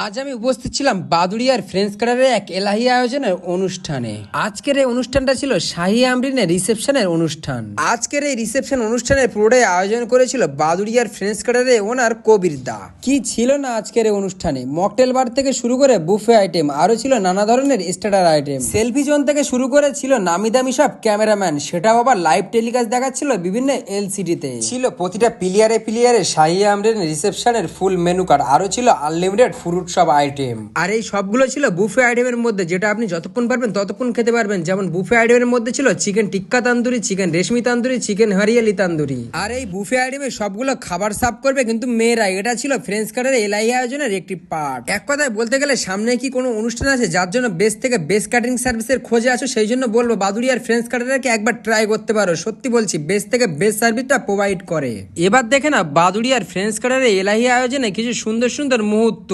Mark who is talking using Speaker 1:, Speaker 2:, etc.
Speaker 1: আজ আমি উপস্থিত ছিলাম বাদুড়িয়ার ফ্রেঞ্চ কাটারের এক এলাহি আয়োজনের অনুষ্ঠানে। আজকের এই অনুষ্ঠানটা ছিল শাহী আমরিনের রিসেপশনের অনুষ্ঠান। আজকের এই রিসেপশন অনুষ্ঠানের পুরোটাই আয়োজন করেছিল বাদুড়িয়ার ফ্রেঞ্চ কাটারের ওনার কবির দা। কি ছিল না আজকের এই অনুষ্ঠানে, মকটেল বার থেকে শুরু করে বুফে আইটেম, আরো ছিল নানা ধরনের স্টার্টার আইটেম, সেলফি জোন থেকে শুরু করে ছিল নামি দামি সব ক্যামেরাম্যান, সেটাও আবার লাইভ টেলিকাস্ট দেখাচ্ছিল বিভিন্ন এলসিডিতে। ছিল প্রতিটা প্লেয়ারে শাহী আমরিনের রিসেপশনের ফুল মেনু কার্ড, আরো ছিল আনলিমিটেড ফ্রুট সব আইটেম। আর এই সবগুলো ছিল বুফে আইটেমের মধ্যে, যেটা আপনি যতক্ষণ পারবেন ততক্ষণ খেতে পারবেন। যেমন বুফে আইটেমের মধ্যে ছিল চিকেন টিক্কা তান্দুরি, চিকেন রেশমি তান্দুরি, চিকেন হরিয়ালি তান্দুরি। আর এই বুফে আইটেমে সবগুলো খাবার সার্ভ করবে কিন্তু মেয়েরা। এটা ছিল ফ্রেঞ্চ কাটারের এলাহি আয়োজনের একটি পার্ট। এক কথায় বলতে গেলে সামনে কি কোনো অনুষ্ঠান আছে যার জন্য বেস্ট থেকে বেস্ট কাটিং সার্ভিসের খোঁজে আছো, সেই জন্য বলবো বাদুড়িয়ার ফ্রেঞ্চ কাটারকে একবার ট্রাই করতে পারো। সত্যি বলছি, বেস্ট থেকে বেস্ট সার্ভিসটা প্রোভাইড করে। এবার দেখে না বাদুড়িয়ার ফ্রেঞ্চ কাটারের এলাহি আয়োজনে কিছু সুন্দর সুন্দর মুহূর্ত।